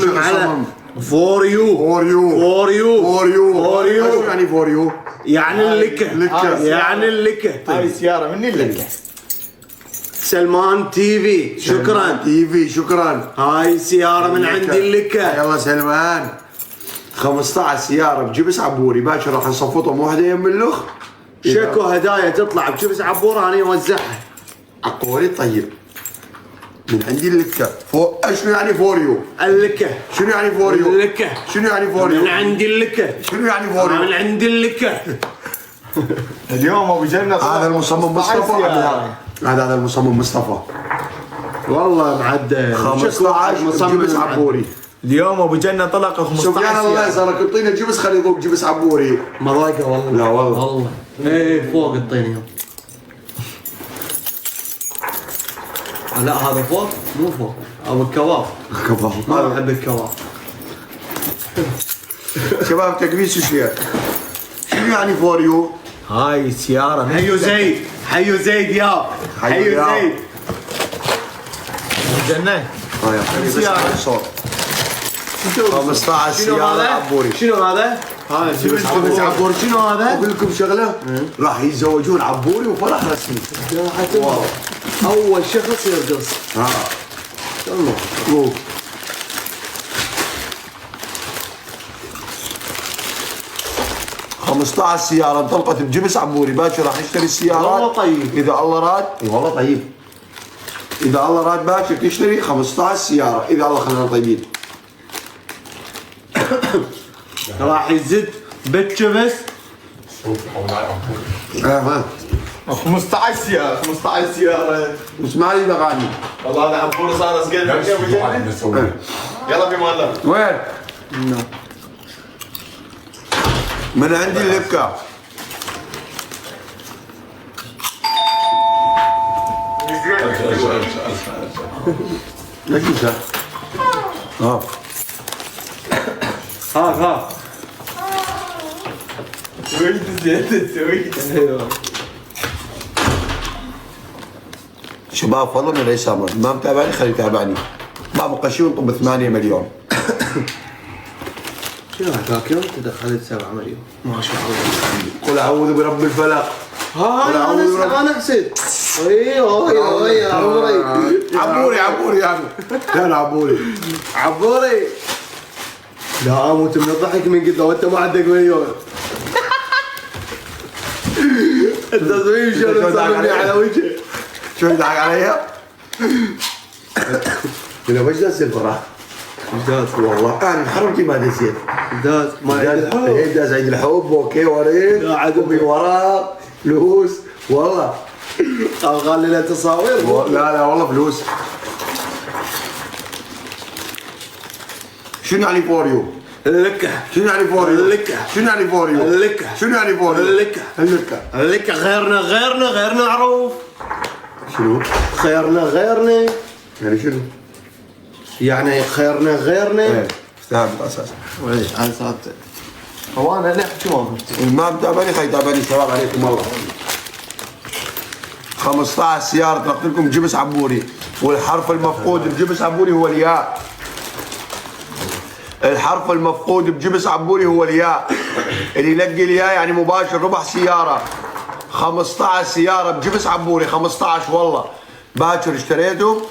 مصمم على فور يو. فور يو. فور يو. فور يو. فور يو. ايش يعني فور يو؟ يعني اللكة. يعني اللكة. هاي سيارة مني اللكة. سلمان تي في شكرا. تي في شكرا. هاي سيارة من عندي اللكة. يلا سلمان 15 سيارة بجبس عبوري باكر راح نصفطهم واحدة يم اللخ. شكو هدايا تطلع بجبس عبورة انا اوزعها. عقوري طيب من عندي اللكة. شنو يعني فور يو؟ اللكة. شنو يعني فور يو؟ اللكة. شنو يعني فور يو؟ من عندي اللكة. شنو يعني فور يو؟ من عندي اللكة. اليوم ابو جنة هذا المصمم مصطفى. هذا المصمم مصطفى. والله معدل 15 جبس عبوري. اليوم ابو جنة طلق 15 سفيان الله يسرك الطينة جبس خلي يذوق جبس عبوري. مضايقة والله. لا والله. والله. ايه فوق الطينة. لا هذا فوق مو فوق. ابو الكباب. كباب. ما بحب الكباب. شباب تكبيس وشير. شنو يعني فور يو؟ هاي سيارة من حيو زيد. حيو زيد يا. حيو زيد. ابو جنة. هاي سيارة. صوت 15 سيارة عبوري. شنو هذا؟ هاي جبس عبوري. شنو هذا؟ اقول لكم شغله راح يتزوجون عبوري وفرح رسمي. اول شخص يرقص. الله مبروك. خمسطعش سيارة انطلقت بجبس عبوري باكر راح يشتري السيارات. والله طيب. إذا الله راد والله طيب. إذا الله راد باكر تشتري 15 سيارة إذا الله خلينا طيبين. راح يزد بالجبس. 15 سيارة 15 سيارة. اسمع لي الأغاني. والله انا عبور صار اسقل يلا في مهلا. وين؟ من عندي اللبكة. ليش انت؟ ها سويت زيادة سويت. شباب فضل من ليس امر ما متابعني خلي يتابعني. ما بقشي ونطب 8 مليون. شنو هذاك يوم دخلت 7 مليون. ما شاء الله. قل اعوذ برب الفلق. انا حسيت. اي عبوري يعني. كان عبوري. لا اموت من الضحك من قلت له وانت ما عندك مليون. التصميم شلون صار على وجهه. شو يضحك علي؟ قلت له وش داز الفرح؟ داز والله انا حرمتي ما دزيت. داز ما عيد الحب. داز عيد الحب اوكي وريد ومن وراء فلوس والله. قال لنا تصاوير. لا والله فلوس. شنو يعني فور يو؟ اللكة. شنو يعني فور يو؟ اللكة. شنو يعني فور يو؟ اللكة. شنو يعني فور يو؟ اللكة غيرنا معروف. شنو؟ غيرنا يعني شنو؟ يعني غيرنا ايه افتهم اساسا. اي على ساعات. هو انا لا شو ما متابعني خلي يتابعني شباب عليكم الله. 15 سيارة طلقت لكم جبس عبوري والحرف المفقود بجبس عبوري هو الياء. الحرف المفقود بجبس عبوري هو الياء. اللي يلقي الياء يعني مباشر ربح سيارة. 15 سيارة بجبس عبوري 15 والله. باكر اشتريتهم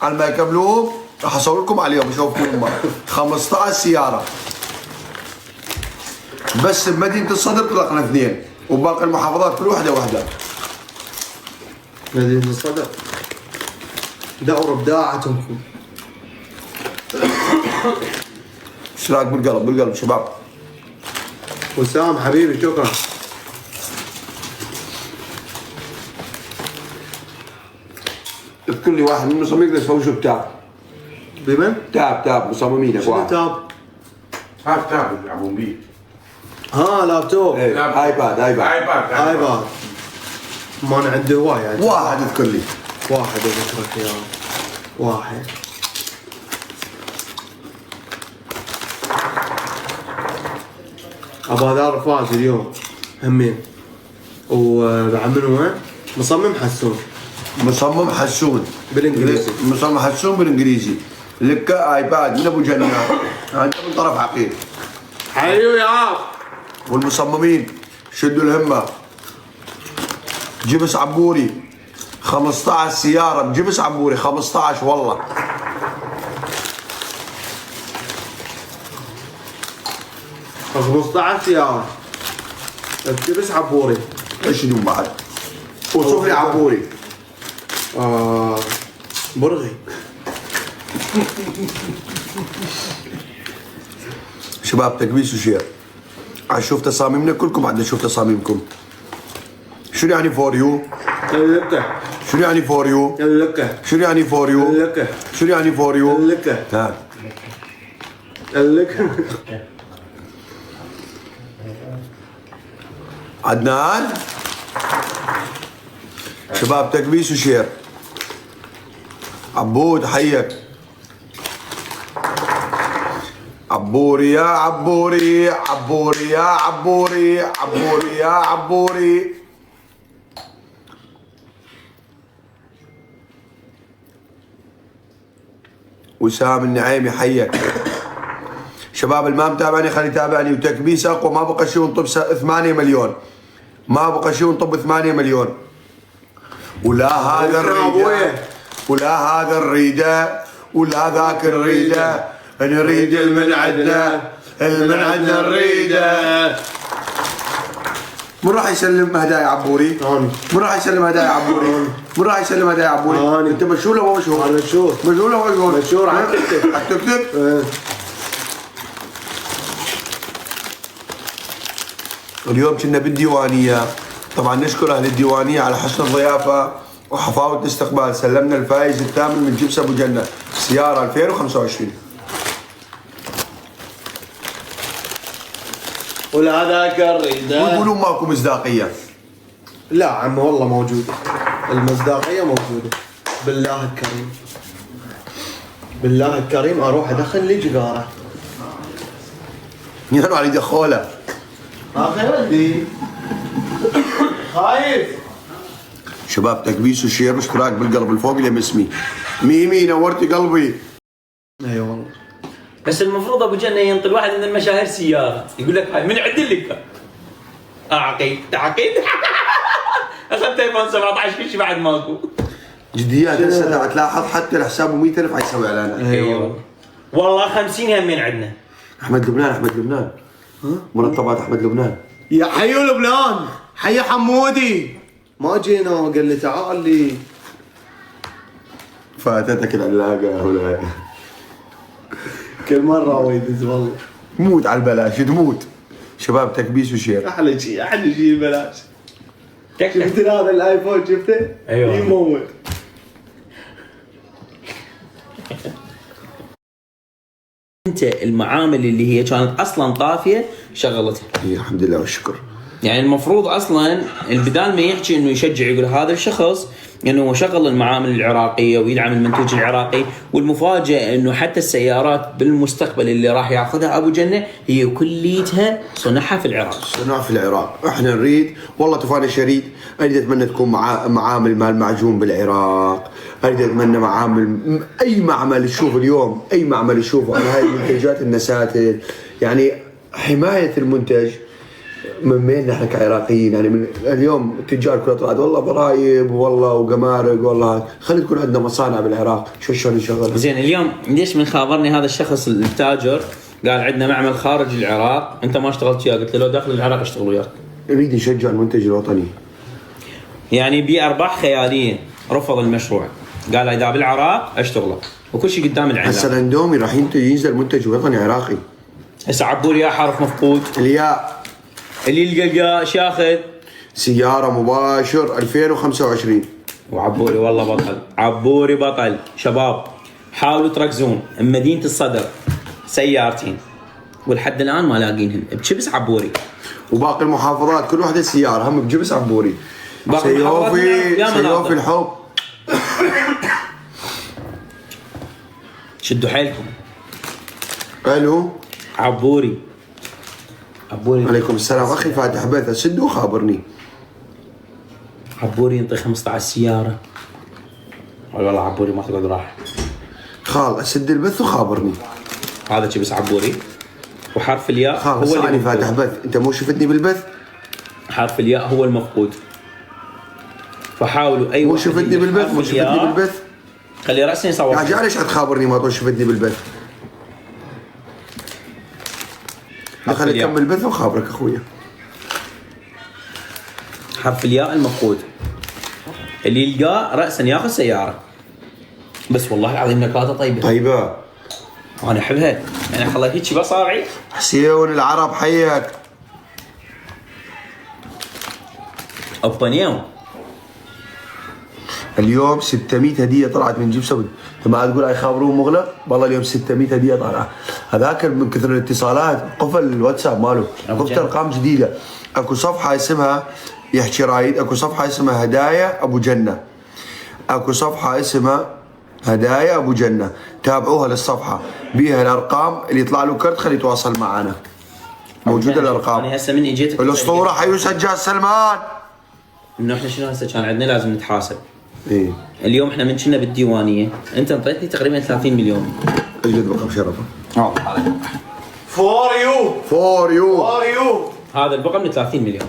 على ما يكملوهم راح اصور لكم عليهم شوفوا 15 سيارة. بس بمدينة الصدر طلقنا 2 وباقي المحافظات كل واحدة. مدينة الصدر دوروا ابداعتهم. ايش رايك بالقلب شباب؟ وسام حبيبي شكرا. اذكر لي واحد من المصممين يقدر يسوي شو بتاب. بمن؟ تاب مصممين شنو واحد. تاب؟ هذا تاب يلعبون بيه. لابتوب. ايه ايباد. ما انا عندي هواية يعني. واحد اذكر لي. واحد اذكرك يا واحد. ابو هذا فاز اليوم همين. وبعد منو وين؟ مصمم حسون بالانجليزي. بالانجليزي. مصمم حسون بالانجليزي. لك ايباد من ابو جنة، انت من طرف عقيل. حبيبي يا والمصممين شدوا الهمة. جبس عبوري 15 سيارة بجبس عبوري 15 والله. 15 سيارة بجبس عبوري. ايش اليوم بعد؟ وصفري عبوري. برغي. شباب تكبيس وشير. اشوف تصاميمنا كلكم، بعد اشوف تصاميمكم. شنو يعني فور يو؟ اللكة. شنو يعني فور يو؟ اللكة. شنو يعني فور يو؟ اللكة. شنو يعني فور يو؟ اللكة. ها اللكة. عدنان. شباب تكبيس وشير. عبود حيك. عبوري يا عبوري، عبوري يا عبوري، عبوري يا عبوري. وسام النعيمي حيك. شباب اللي ما متابعني خلي يتابعني. وتكبيس اقوى، ما بقى شيء ونطب 8 مليون، ما بقى شيء ونطب 8 مليون. ولا هذا الريده ولا هذا الريده ولا ذاك الريده، نريد المن عندنا، المن عندنا الريده. من راح يسلم هدايا عبوري؟ أنا. من راح يسلم هدايا عبوري؟ من راح يسلم هدايا عبوري؟ أنا. انت مشهور ولا مو مشهور؟ أنا مشهور. مشهور ولا مو مشهور؟ مشهور على التيك توك. على التيك توك؟ اليوم كنا بالديوانيه، طبعا نشكر اهل الديوانيه على حسن الضيافه وحفاوه الاستقبال. سلمنا الفايز الثامن من جبس ابو جنه سياره 2025. ولا ذاك الريدة. ويقولون ماكو مصداقيه. لا عم والله موجودة، المصداقية موجودة. بالله الكريم، بالله الكريم اروح ادخل لي جقارة. يا علي دخوله. اخي ولدي خايف. شباب تكبيس وشير واشتراك بالقلب الفوق لم اسمي. ميمي نورتي قلبي. اي والله. بس المفروض ابو جنه ينطي واحد من المشاهير سياره يقول لك هاي من عدل لك عقيد تعقيد. اخذت ايفون 17 كل شيء بعد ماكو. جديات هسه تلاحظ حتى الحساب 100,000 حيسوي اعلانات. ايوه والله 50 همين عندنا. احمد لبنان، احمد لبنان. مرتبات احمد لبنان. يا حيو لبنان، حي حمودي. ما جينا قال لي تعال لي. فاتتك العلاقه ولا كل مرة ويدز والله. موت على البلاش تموت. شباب تكبيس وشير. احلى شيء، احلى شيء بلاش. شفت هذا الايفون شفته؟ ايوه يموت. انت المعامل اللي هي كانت اصلا طافيه شغلتها. الحمد لله والشكر. يعني المفروض اصلا بدال ما يحكي انه يشجع يقول هذا الشخص انه هو شغل المعامل العراقيه ويدعم المنتوج العراقي، والمفاجاه انه حتى السيارات بالمستقبل اللي راح ياخذها ابو جنه هي كليتها صنعها في العراق. صنع في العراق. احنا نريد والله تفاني شريد، اريد اتمنى تكون معامل مال معجون بالعراق، اريد اتمنى معامل اي معمل تشوف اليوم، اي معمل تشوفه انا هاي المنتجات النساتل، يعني حمايه المنتج من مين نحن كعراقيين. يعني من اليوم التجار كلها طلعت والله ضرائب والله وقمارق والله، خلي تكون عندنا مصانع بالعراق. شلون نشغل؟ زين اليوم ليش من خابرني هذا الشخص التاجر قال عندنا معمل خارج العراق انت ما اشتغلت وياه؟ قلت له لو داخل العراق اشتغل وياك. نريد نشجع المنتج الوطني. يعني بأرباح خياليه رفض المشروع، قال اذا بالعراق اشتغله وكل شيء قدام العين. هسه الاندومي راح ينزل منتج وطني عراقي. هسه عبوري يا حرف مفقود. الياء اللي يلقى القاش ياخذ سيارة مباشر 2025. وعبوري والله بطل، عبوري بطل. شباب حاولوا تركزون، مدينة الصدر سيارتين ولحد الآن ما لاقينهن بجبس عبوري. وباقي المحافظات كل واحدة سيارة هم بجبس عبوري. سيوفي الحب. شدوا حيلكم. الو عبوري عليكم السلام اخي فاتح بيته، سد وخابرني. عبوري ينطي 15 سيارة. والله عبوري ما تقعد راح. خال اسد البث وخابرني. هذا جبس عبوري، وحرف الياء خال هو بس اللي أنا فاتح مفقود. بث، انت مو شفتني بالبث؟ حرف الياء هو المفقود، فحاولوا اي مو واحد شفتني اللي بالبث؟ حرف مو شفتني الياء، بالبث؟ خلي راسا يصور. يا رجال ليش تخابرني ما تقول شفتني بالبث؟ خلي الياء. اكمل البث وخابرك اخويا. حرف الياء المفقود، اللي يلقاه راسا ياخذ سياره. بس والله العظيم نكهته طيبه، طيبه انا احبها. انا خليت هيك باصابعي. حسين العرب حيك. اوبانيو. اليوم 600 هديه طلعت من جيب سود، انت ما تقول هاي خابرون مغلق؟ والله اليوم 600 هديه طلعت. هذاك من كثر الاتصالات قفل الواتساب ماله، قفت ارقام جديده. اكو صفحه اسمها يحكي رايد، اكو صفحه اسمها هدايا ابو جنه، اكو صفحه اسمها هدايا ابو جنه، تابعوها للصفحه بيها الارقام اللي يطلع له كرت خليه يتواصل معنا. موجوده الارقام. انا هسه من اجيتك الاسطوره حيو سجاد سلمان. انه احنا شنو هسه كان عندنا لازم نتحاسب. ايه اليوم احنا من كنا بالديوانيه، انت انطيتني تقريبا 30 مليون. اجد بقى بشرفه. فور يو فور يو. فور يو. هذا البقى من 30 مليون،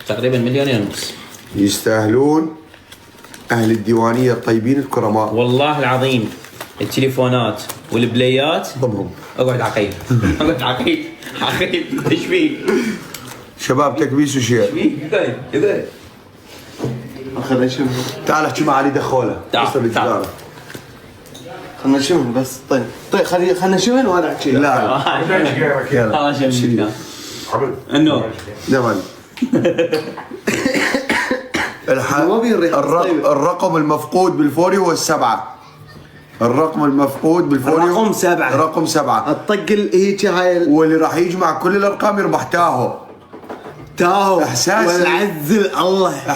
تقريبا مليونين ونص. يستاهلون اهل الديوانيه الطيبين الكرماء. والله العظيم التليفونات والبلايات ضمهم. اقعد عقيل. اقعد عقيل عقيل. ايش فيك؟ شباب تكبيس وشير. ايش خلنا نشم. تعال احكي مع علي دخوله. تعال، وصل الجدار. خلنا نشم بس. طيب خلنا نشم وانا احكي. لا يلا هذا شيء من عمل انه دمن. ما بين الريحة طيبة. الرقم المفقود بالفوري هو السبعة. الرقم المفقود بالفوري رقم 7. رقم 7. الطق هيك هاي واللي راح يجمع كل الارقام يربح تاهو. تاهو إحساسي. والعز الله.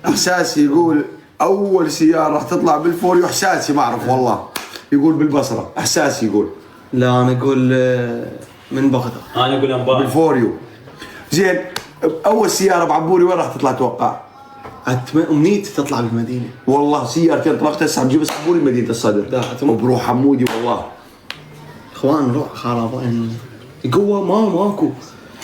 احساسي يقول اول سياره راح تطلع بالفوري، احساسي ما اعرف والله، يقول بالبصره، احساسي يقول لا انا اقول من بغداد. انا اقول انبار بالفوريو. زين اول سياره بعبوري وين راح تطلع توقع؟ امنيتي تطلع بالمدينه. والله سيارتين طلقت هسه بجيب عبوري مدينه الصدر. لا، وبروح حمودي والله. اخوان روح خرابين قوه ماكو.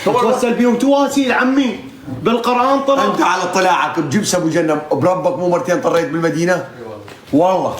توصل بيهم تواسيل عمي بالقران طلع. انت على طلاعك بجيب ابو جنه بربك مو مرتين طريت بالمدينه؟ والله